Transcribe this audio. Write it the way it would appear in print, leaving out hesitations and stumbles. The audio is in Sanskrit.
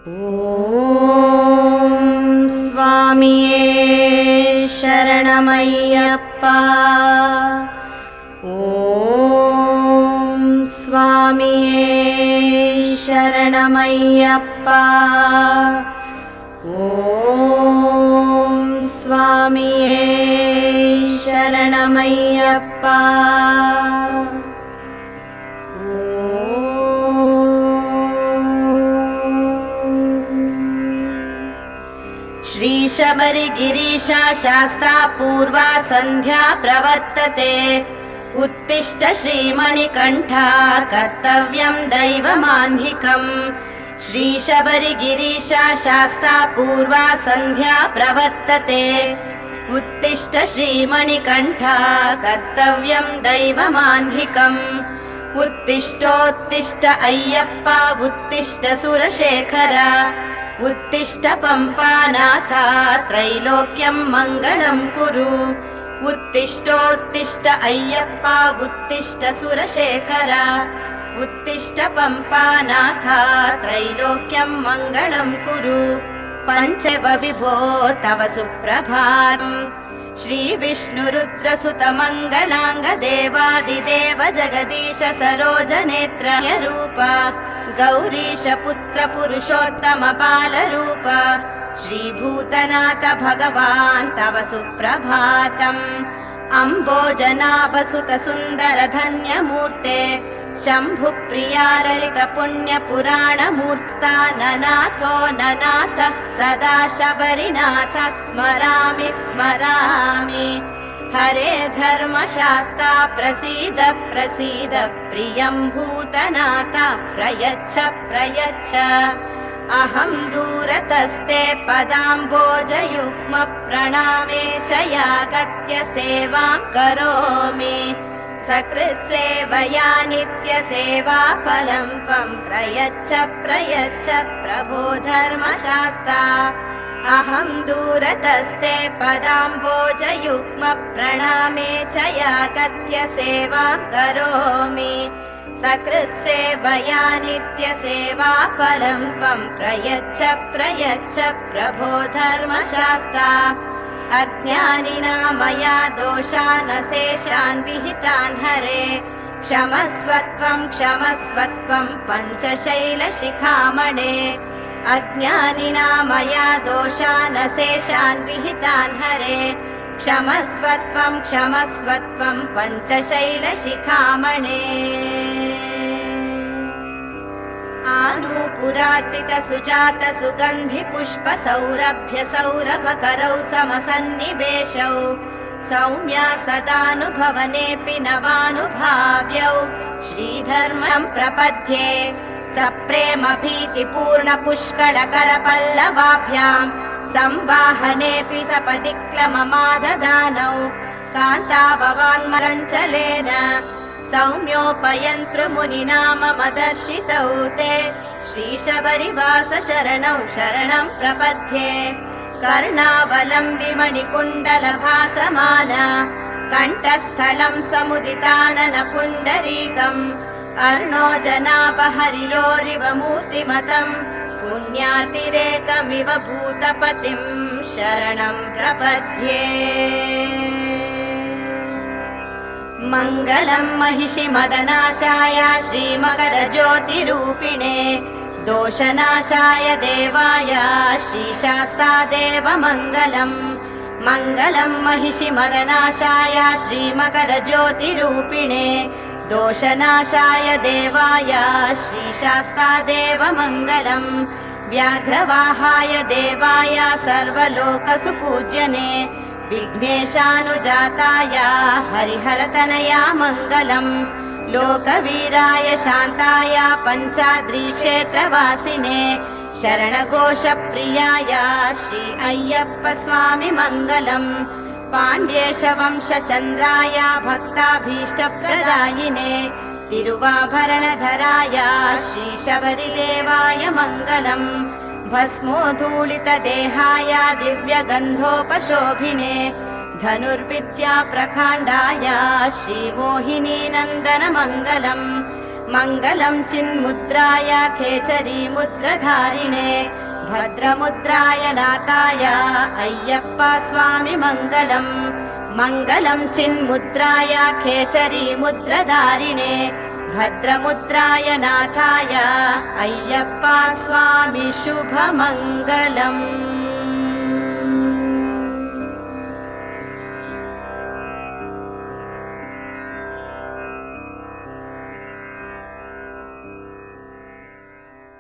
ಓಂ ಸ್ವಾಮಿಯೇ ಶರಣಮಯ್ಯಪ್ಪ. ಓಂ ಸ್ವಾಮಿಯೇ ಶರಣಮಯ್ಯಪ್ಪ. ಓಂ ಸ್ವಾಮಿಯೇ ಶರಣಮಯ್ಯಪ್ಪ. ಶ್ರೀ ಶಬರಿಗಿರೀಶ ಶಾಸ್ತಾ ಪೂರ್ವಾ ಸಂಧ್ಯಾ ಪ್ರವರ್ತತೆ. उत्तिष्ठ श्रीमणिकण्ठ कर्तव्यं दैवमाह्निकम्. श्रीशबरिगिरीश शास्ता पूर्वा संध्या प्रवर्तते. उत्तिष्ठ श्रीमणिकण्ठ कर्तव्यं दैवमाह्निकम्. उत्तिष्ठोत्तिष्ठ अय्यप्प उत्तिष्ठ सुरशेखर. उत्तिष्ठ पम्पानाथ त्रैलोक्यं मङ्गलं कुरु. उत्तिष्ठोत्तिष्ठ अय्यप्प उत्तिष्ठ सुरशेखर. उत्तिष्ठ पम्पानाथ त्रैलोक्यं मङ्गलं कुरु. पञ्चव विभो तव सुप्रभातम्. श्री विष्णुरुद्रसुत मङ्गलाङ्ग देवादिदेव जगदीश सरोजनेत्र रूप. गौरीश पुत्र पुरुषोत्तम बालरूप. श्रीभूतनाथ भगवान् तव सुप्रभातम्. अम्बोजनाभसुत सुन्दर धन्यमूर्ते. शम्भुप्रिया ललित पुण्य पुराणमूर्ता. ननाथो ननाथ सदा शबरिनाथ स्मरामि स्मरामि. हरे धर्मशास्ता प्रसीद प्रसीद. प्रियं भूतनाथ प्रयच्छ प्रयच्छ. अहं दूरतस्ते पदाम्बोजयुग्म प्रणामे च यागत्य सेवां करोमि. सकृत्सेवया नित्यसेवा फलं त्वं प्रयच्छ प्रयच्छ प्रभो धर्मशास्ता. अहं दूरतस्ते पदाम्बोजयुग्म प्रणामे च यागत्य सेवां करोमि. सकृत्सेवया नित्यसेवा फलं त्वं प्रयच्छ प्रयच्छ प्रभो धर्मशास्ता. अज्ञानिना मया दोषान् शेषान् विहितान् हरे. क्षमस्व त्वं पञ्चशैलशिखामणे. अज्ञानिना मया दोषान् शेषान् विहितान् हरे. क्षमस्व त्वं पञ्चशैलशिखामणे. आनूपुरार्पित सुजात सुगन्धि पुष्प सौरभ्य सौरभकरौ समसन्निवेशौ. सौम्या सदानुभवनेऽपि नवानुभाव्यौ. श्रीधर्मं प्रपद्ये सप्रेम भीतिपूर्ण पुष्कळकर पल्लवाभ्यां. संवाहनेऽपि सपदि क्लममाददानौ. कान्ताभवान्मरञ्चलेन सौम्योपयन्तृ मुनिनाम मदर्शितौ ते. श्रीशबरिवास शरणौ शरणं प्रपद्ये. कर्णावलम्बि मणिकुण्डलभासमान. कण्ठस्थलं समुदितानन पुण्डरीकम्. अर्णोजनापहरियोरिव मूर्तिमतम्. पुण्यार्तिरेकमिव भूतपतिं शरणं प्रपद्ये. मङ्गलं महिषि मदनाशाय श्रीमकरज्योतिरूपिणे. दोषनाशाय देवाय श्रीशास्तादेव मङ्गलम्. मङ्गलं महिषि मदनाशाय श्रीमकरज्योतिरूपिणे. दोषनाशाय देवाय श्रीशास्तादेव मङ्गलम्. व्याघ्रवाहाय देवाय सर्वलोकसुपूज्यने. विघ्नेशानुजाताय हरिहरतनया मङ्गलम्. लोकवीराय शान्ताय पञ्चाद्रिक्षेत्रवासिने. शरणघोषप्रियाय श्री अय्यप्प स्वामि मङ्गलम्. पाण्ड्येशवंशचन्द्राय भक्ताभीष्टप्रदायिने. तिरुवाभरणधराय श्रीशबरिदेवाय मङ्गलम्. भस्मोद्धूलितदेहाय दिव्यगन्धोपशोभिने. धनुर्विद्या प्रकाण्डाय श्रीमोहिनीनन्दन मङ्गलम्. मङ्गलं चिन्मुद्राय खेचरी मुद्रधारिणे भद्रमुद्राय नाथाय अय्यप्प स्वामी मङ्गलम् मङ्गलं चिन्मुद्राय खेचरी मुद्रधारिणे भद्रमुद्राय नाथाय अय्यप्प स्वामी शुभमङ्गलम्।